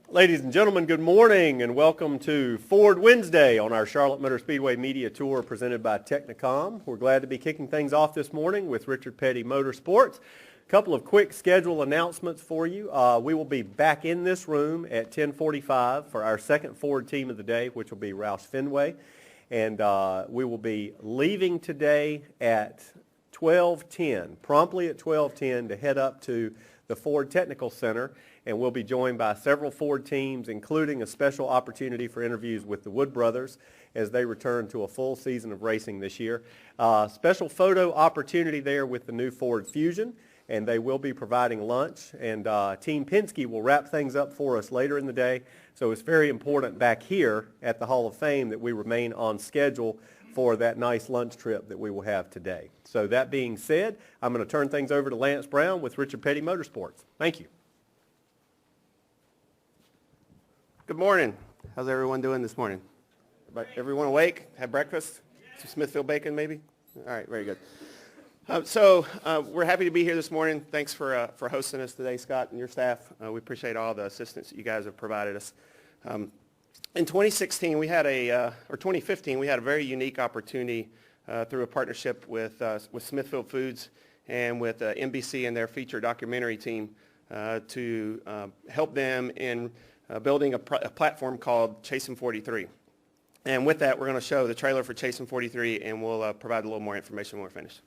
Ladies and gentlemen, good morning and welcome to Ford Wednesday on our Charlotte Motor Speedway Media Tour presented by Technicom. We're glad to be kicking things off this morning with Richard Petty Motorsports. A couple of quick schedule announcements for you. We will be back in this room at 10:45 for our second Ford team of the day, which will be Roush Fenway. And we will be leaving today at 12:10, promptly at 12:10 to head up to the Ford Technical Center, and we'll be joined by several Ford teams, including a special opportunity for interviews with the Wood Brothers as they return to a full season of racing this year. Special photo opportunity there with the new Ford Fusion, and they will be providing lunch, and Team Penske will wrap things up for us later in the day. So it's very important back here at the Hall of Fame that we remain on schedule for that nice lunch trip that we will have today. So that being said, I'm going to turn things over to Lance Brown with Richard Petty Motorsports. Thank you. Good morning. How's everyone doing this morning? Everyone awake? Had breakfast? Some Smithfield bacon maybe? All right, very good. We're happy to be here this morning. Thanks for hosting us today, Scott, and your staff. We appreciate all the assistance that you guys have provided us. In 2016, we had or 2015, we had a very unique opportunity through a partnership with Smithfield Foods and with NBC and their feature documentary team to help them in building a platform called Chasin' 43. And with that, we're going to show the trailer for Chasin' 43, and we'll provide a little more information when we're finished.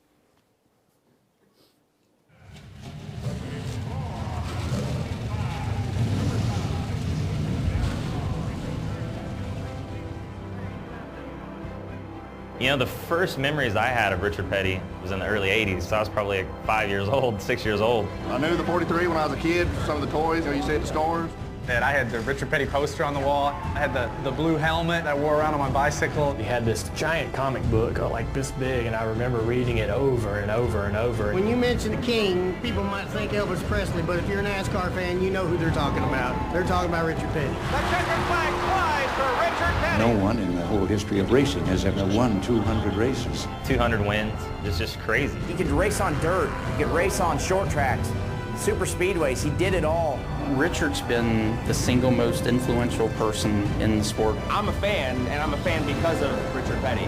You know, the first memories I had of Richard Petty was in the early 80s, so I was probably like 5 years old, 6 years old. I knew the 43 when I was a kid, some of the toys, you see at the stores. And I had the Richard Petty poster on the wall. I had the blue helmet that I wore around on my bicycle. He had this giant comic book like this big, and I remember reading it over and over and over. When you mention the King, people might think Elvis Presley, but if you're a NASCAR fan, you know who they're talking about. They're talking about Richard Petty. The checkered flag flies for Richard Petty. No one in the whole history of racing has ever won 200 races. 200 wins. It's just crazy. He could race on dirt. He could race on short tracks, super speedways. He did it all. Richard's been the single most influential person in the sport. I'm a fan, and I'm a fan because of Richard Petty.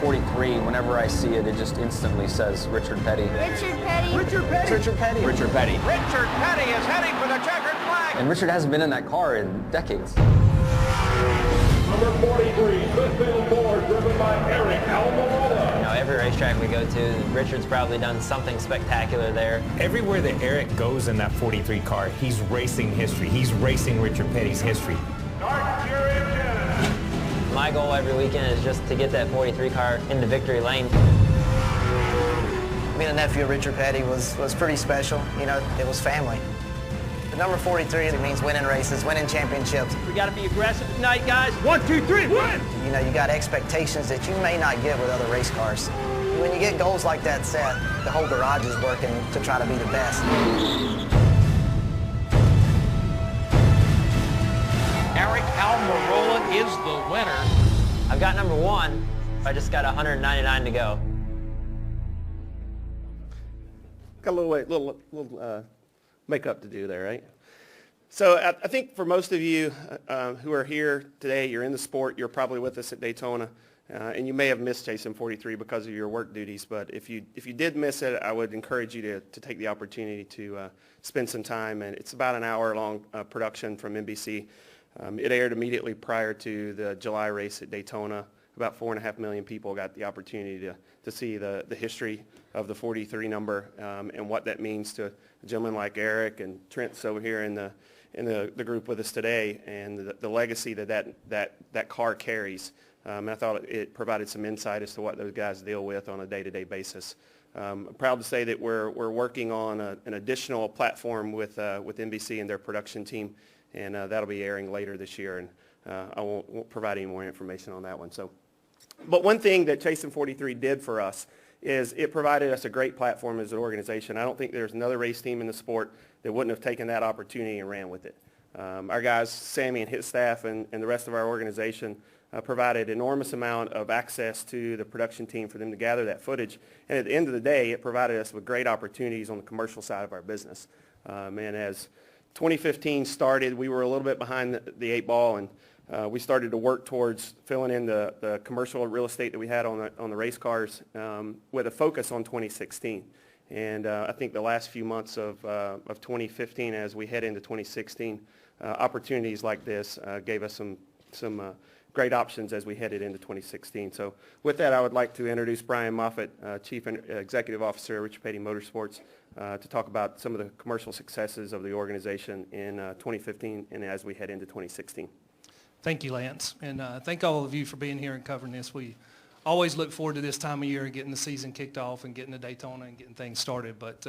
43, whenever I see it, it just instantly says Richard Petty. Richard Petty. Richard Petty. Richard Petty. Richard Petty. Richard Petty is heading for the checkered flag. And Richard hasn't been in that car in decades. Number 43, Smithfield Ford, driven by Eric Almirola. Every racetrack we go to, Richard's probably done something spectacular there. Everywhere that Eric goes in that 43 car, he's racing history. He's racing Richard Petty's history. Start your engine. My goal every weekend is just to get that 43 car into victory lane. Being a nephew of Richard Petty was pretty special. You know, it was family. The number 43 means winning races, winning championships. We got to be aggressive tonight, guys. 1, 2, 3, win! You know, you got expectations that you may not get with other race cars. When you get goals like that set, the whole garage is working to try to be the best. Eric Almirola is the winner. I've got number 1. I just got 199 to go. Got a little makeup to do there, right? So I think for most of you who are here today, you're in the sport, you're probably with us at Daytona, and you may have missed Chasin' 43 because of your work duties, but if you did miss it, I would encourage you to take the opportunity to spend some time, and it's about an hour-long production from NBC. It aired immediately prior to the July race at Daytona. About 4.5 million people got the opportunity to see the history of the 43 number and what that means to a gentleman like Eric and Trent's over here in the group with us today, and the legacy that car carries. And I thought it provided some insight as to what those guys deal with on a day-to-day basis. I'm proud to say that we're working on an additional platform with NBC and their production team, and that'll be airing later this year, and I won't provide any more information on that one. But one thing that Chasin' 43 did for us is it provided us a great platform as an organization. I don't think there's another race team in the sport that wouldn't have taken that opportunity and ran with it. Our guys, Sammy and his staff and the rest of our organization provided enormous amount of access to the production team for them to gather that footage. And at the end of the day, it provided us with great opportunities on the commercial side of our business. And as 2015 started, we were a little bit behind the 8 ball, and we started to work towards filling in the commercial real estate that we had on the race cars with a focus on 2016. And I think the last few months of 2015, as we head into 2016, opportunities like this gave us some great options as we headed into 2016. So with that, I would like to introduce Brian Moffitt, Chief Executive Officer at Richard Petty Motorsports, to talk about some of the commercial successes of the organization in 2015 and as we head into 2016. Thank you, Lance, and thank all of you for being here and covering this. We always look forward to this time of year and getting the season kicked off and getting to Daytona and getting things started. But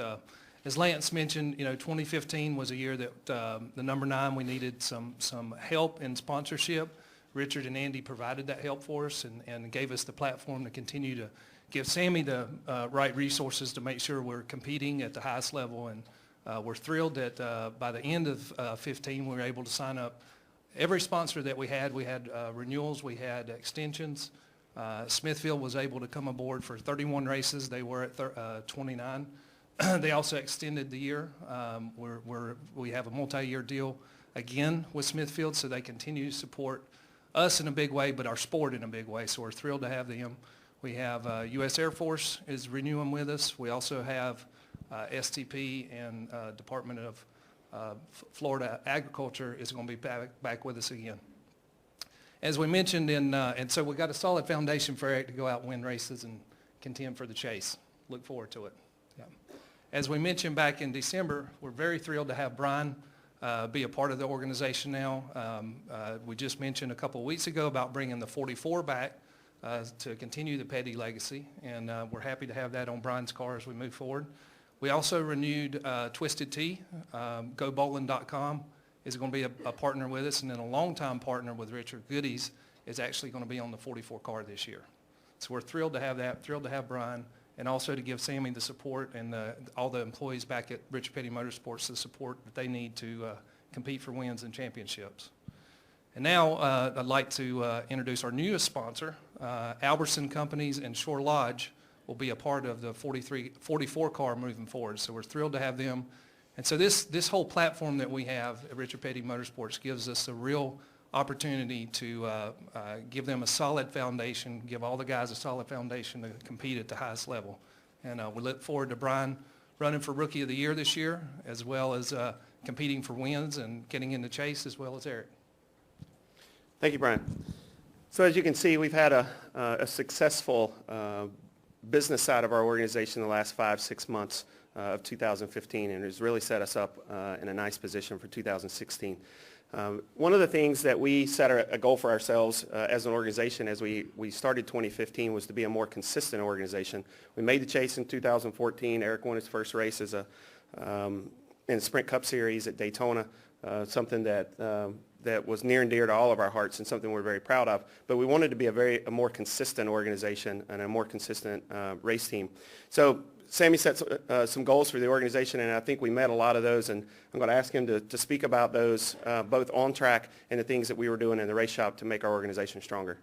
as Lance mentioned, 2015 was a year that the number 9, we needed some help in sponsorship. Richard and Andy provided that help for us and gave us the platform to continue to give Sammy the right resources to make sure we're competing at the highest level. And we're thrilled that by the end of 15, we were able to sign up every sponsor that we had. We had renewals, we had extensions. Smithfield was able to come aboard for 31 races. They were at 29. They also extended the year. We have a multi-year deal again with Smithfield, so they continue to support us in a big way, but our sport in a big way. So we're thrilled to have them. We have U.S. Air Force is renewing with us. We also have STP and Department of Florida Agriculture is going to be back with us again. As we mentioned, and so we got a solid foundation for Eric to go out and win races and contend for the chase. Look forward to it. Yeah. As we mentioned back in December, we're very thrilled to have Brian be a part of the organization now. We just mentioned a couple of weeks ago about bringing the 44 back to continue the Petty legacy, and we're happy to have that on Brian's car as we move forward. We also renewed Twisted Tea. GoBowling.com is going to be a partner with us, and then a longtime partner with Richard, Goodies, is actually going to be on the 44 car this year. So we're thrilled to have that, thrilled to have Brian, and also to give Sammy the support and all the employees back at Richard Petty Motorsports the support that they need to compete for wins and championships. And now I'd like to introduce our newest sponsor. Albertson Companies and Shore Lodge will be a part of the 44 car moving forward. So we're thrilled to have them. And so this whole platform that we have at Richard Petty Motorsports gives us a real opportunity to give them a solid foundation, give all the guys a solid foundation to compete at the highest level. And we look forward to Brian running for Rookie of the Year this year, as well as competing for wins and getting in the chase, as well as Eric. Thank you, Brian. So as you can see, we've had a successful business side of our organization the last 5-6 months of 2015, and it's really set us up in a nice position for 2016. One of the things that we set a goal for ourselves as an organization as we started 2015 was to be a more consistent organization. We made the chase in 2014. Eric won his first race as in the Sprint Cup Series at Daytona, something that was near and dear to all of our hearts and something we're very proud of. But we wanted to be a more consistent organization and a more consistent race team. So Sammy set some goals for the organization, and I think we met a lot of those, and I'm going to ask him to speak about those, both on track and the things that we were doing in the race shop to make our organization stronger.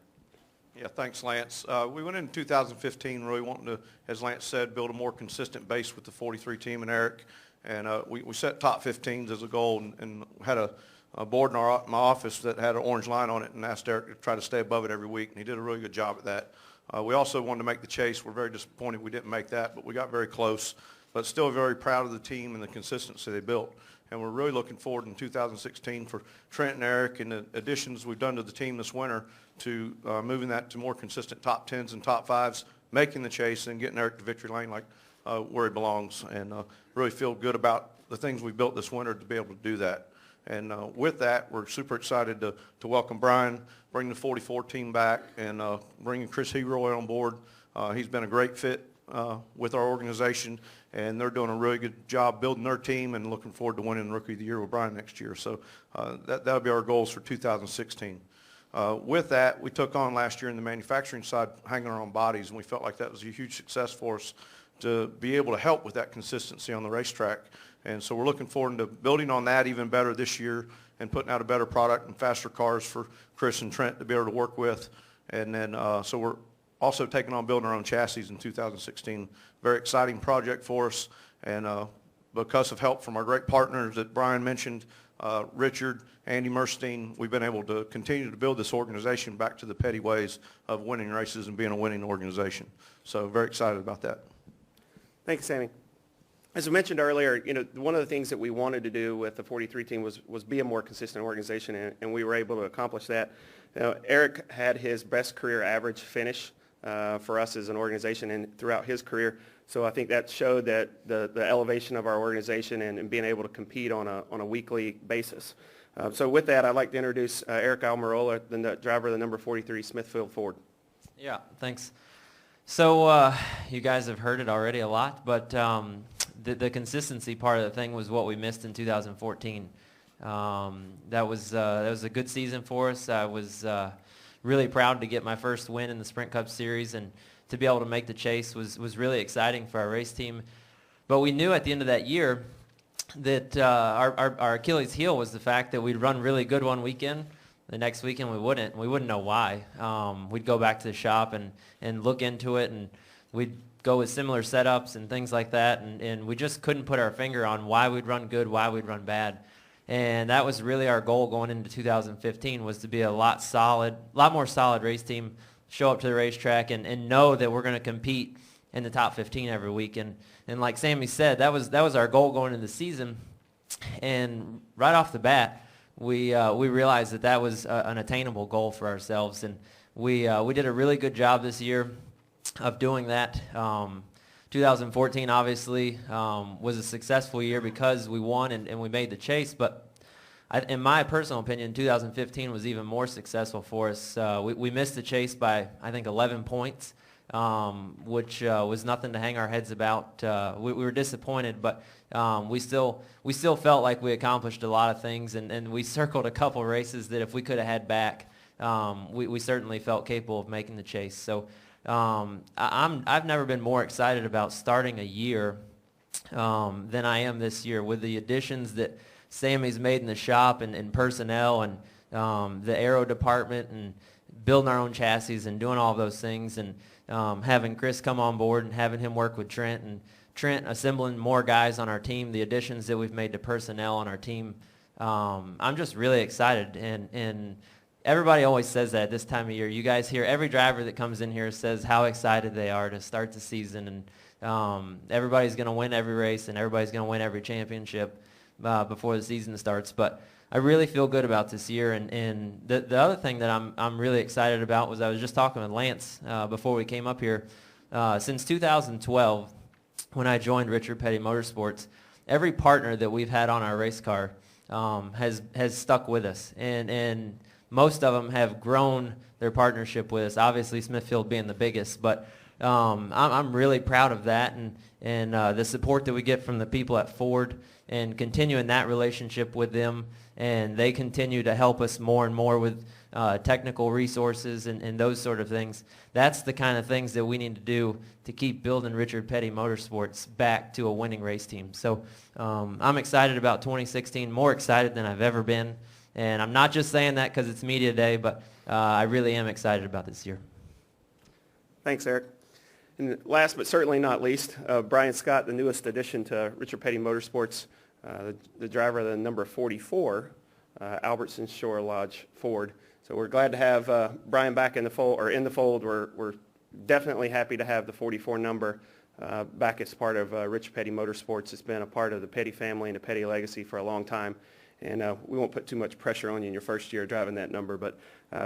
Yeah, thanks, Lance. We went into 2015 really wanting to, as Lance said, build a more consistent base with the 43 team and Eric, and we set top 15s as a goal, and had a board in my office that had an orange line on it, and asked Eric to try to stay above it every week, and he did a really good job at that. We also wanted to make the chase. We're very disappointed we didn't make that, but we got very close. But still very proud of the team and the consistency they built. And we're really looking forward in 2016 for Trent and Eric and the additions we've done to the team this winter to moving that to more consistent top 10s and top 5s, making the chase and getting Eric to victory lane like where he belongs. And really feel good about the things we built this winter to be able to do that. And with that, we're super excited to welcome Brian, bring the 44 team back, and bringing Chris Heroy on board. He's been a great fit with our organization, and they're doing a really good job building their team and looking forward to winning Rookie of the Year with Brian next year. So that'll be our goals for 2016. With that, we took on last year in the manufacturing side, hanging our own bodies, and we felt like that was a huge success for us to be able to help with that consistency on the racetrack. And so we're looking forward to building on that even better this year and putting out a better product and faster cars for Chris and Trent to be able to work with. And then so we're also taking on building our own chassis in 2016. Very exciting project for us, and because of help from our great partners that Brian mentioned, Richard, Andy Murstein, we've been able to continue to build this organization back to the Petty ways of winning races and being a winning organization. So very excited about that. Thank you, Sammy. As I mentioned earlier, one of the things that we wanted to do with the 43 team was be a more consistent organization, and we were able to accomplish that. Eric had his best career average finish for us as an organization and throughout his career. So I think that showed that the elevation of our organization and being able to compete on a weekly basis. So with that, I'd like to introduce Eric Almirola, the driver of the number 43 Smithfield Ford. Yeah, thanks. So you guys have heard it already a lot, but the consistency part of the thing was what we missed in 2014. That was a good season for us. I was really proud to get my first win in the Sprint Cup Series, and to be able to make the chase was really exciting for our race team. But we knew at the end of that year that our Achilles heel was the fact that we'd run really good one weekend. The next weekend we wouldn't. We wouldn't know why. We'd go back to the shop and look into it, and we'd go with similar setups and things like that, and we just couldn't put our finger on why we'd run good, why we'd run bad. And that was really our goal going into 2015, was to be a lot more solid race team, show up to the racetrack and know that we're going to compete in the top 15 every week. And like Sammy said, that was our goal going into the season. And right off the bat, we realized that was an attainable goal for ourselves, and we did a really good job this year of doing that. 2014 obviously was a successful year because we won and we made the chase, but in my personal opinion, 2015 was even more successful for us. We missed the chase by, I think, 11 points, which was nothing to hang our heads about. We were disappointed, but we still felt like we accomplished a lot of things, and we circled a couple races that if we could have had back, we certainly felt capable of making the chase. So I've never been more excited about starting a year than I am this year, with the additions that Sammy's made in the shop and personnel and the aero department and building our own chassis and doing all of those things, and having Chris come on board and having him work with Trent, and Trent assembling more guys on our team, the additions that we've made to personnel on our team. I'm just really excited, and everybody always says that this time of year. You guys hear every driver that comes in here says how excited they are to start the season, and everybody's going to win every race and everybody's going to win every championship before the season starts. But I really feel good about this year, and the other thing that I'm really excited about was I was just talking with Lance before we came up here. Since 2012, when I joined Richard Petty Motorsports, every partner that we've had on our race car has stuck with us, and most of them have grown their partnership with us, obviously Smithfield being the biggest, but I'm really proud of that, and the support that we get from the people at Ford, and continuing that relationship with them, and they continue to help us more and more with technical resources and those sort of things. That's the kind of things that we need to do to keep building Richard Petty Motorsports back to a winning race team. So I'm excited about 2016, more excited than I've ever been. And I'm not just saying that because it's media day, but I really am excited about this year. Thanks, Eric. And last but certainly not least, Brian Scott, the newest addition to Richard Petty Motorsports, the driver of the number 44, Albertson Shore Lodge Ford. So we're glad to have Brian back in the fold. We're definitely happy to have the 44 number back as part of Richard Petty Motorsports. It's been a part of the Petty family and the Petty legacy for a long time. And we won't put too much pressure on you in your first year driving that number, but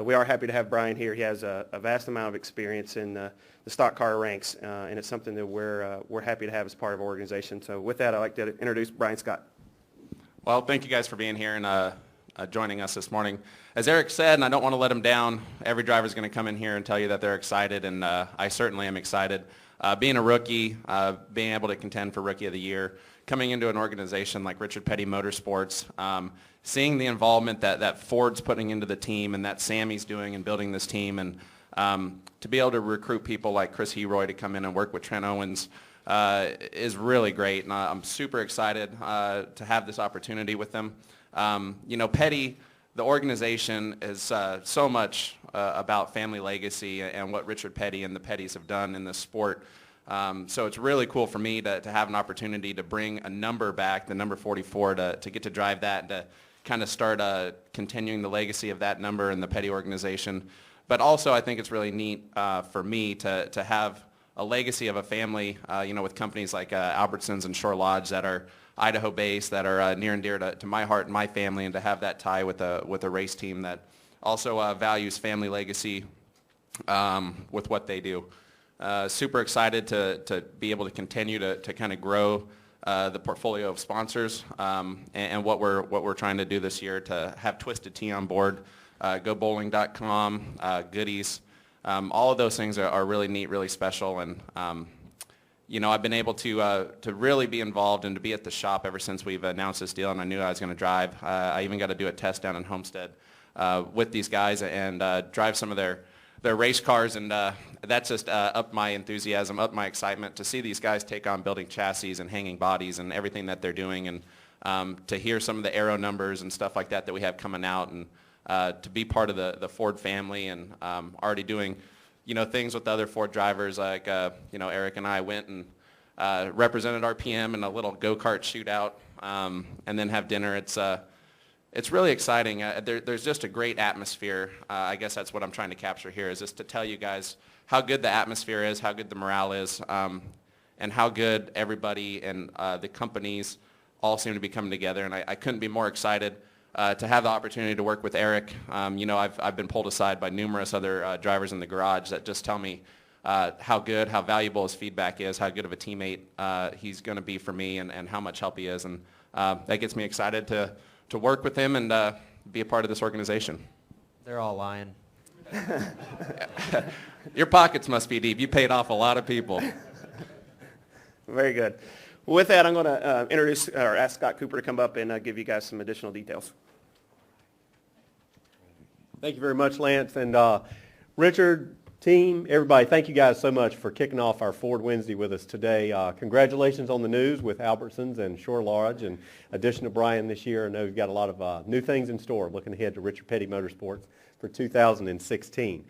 we are happy to have Brian here. He has a vast amount of experience in the stock car ranks, and it's something that we're happy to have as part of our organization. So with that, I'd like to introduce Brian Scott. Well, thank you guys for being here and joining us this morning. As Eric said, and I don't want to let him down, every driver is going to come in here and tell you that they're excited, and I certainly am excited. Being a rookie, being able to contend for Rookie of the Year, coming into an organization like Richard Petty Motorsports, seeing the involvement that Ford's putting into the team and that Sammy's doing in building this team, and to be able to recruit people like Chris Heroy to come in and work with Trent Owens is really great. And I'm super excited to have this opportunity with them. Petty, the organization, is so much about family legacy and what Richard Petty and the Pettys have done in this sport. So it's really cool for me to have an opportunity to bring a number back, the number 44, to get to drive that and to kind of start continuing the legacy of that number in the Petty organization. But also I think it's really neat for me to have a legacy of a family, with companies like Albertsons and Shore Lodge that are Idaho-based, that are near and dear to my heart and my family, and to have that tie with a race team that also values family legacy with what they do. Super excited to be able to continue to kind of grow the portfolio of sponsors and what we're trying to do this year to have Twisted Tea on board, GoBowling.com, goodies. All of those things are really neat, really special, and I've been able to really be involved and to be at the shop ever since we've announced this deal, and I knew I was going to drive. I even got to do a test down in Homestead with these guys and drive some of their race cars, and that's just upped my enthusiasm, upped my excitement to see these guys take on building chassis and hanging bodies and everything that they're doing, and to hear some of the aero numbers and stuff like that we have coming out, and to be part of the Ford family, and already doing things with the other Ford drivers, like Eric and I went and represented RPM in a little go-kart shootout, and then have dinner. It's really exciting. There's just a great atmosphere. I guess that's what I'm trying to capture here, is just to tell you guys how good the atmosphere is, how good the morale is, and how good everybody and the companies all seem to be coming together. And I couldn't be more excited to have the opportunity to work with Eric. I've been pulled aside by numerous other drivers in the garage that just tell me how good, how valuable his feedback is, how good of a teammate he's going to be for me, and how much help he is. And that gets me excited to work with him and be a part of this organization. They're all lying. Your pockets must be deep. You paid off a lot of people. Very good. Well, with that, I'm going to introduce or ask Scott Cooper to come up and give you guys some additional details. Thank you very much, Lance. And Richard, team, everybody, thank you guys so much for kicking off our Ford Wednesday with us today. Congratulations on the news with Albertsons and Shore Lodge, and addition to Brian this year. I know you've got a lot of new things in store. I'm looking ahead to Richard Petty Motorsports for 2016.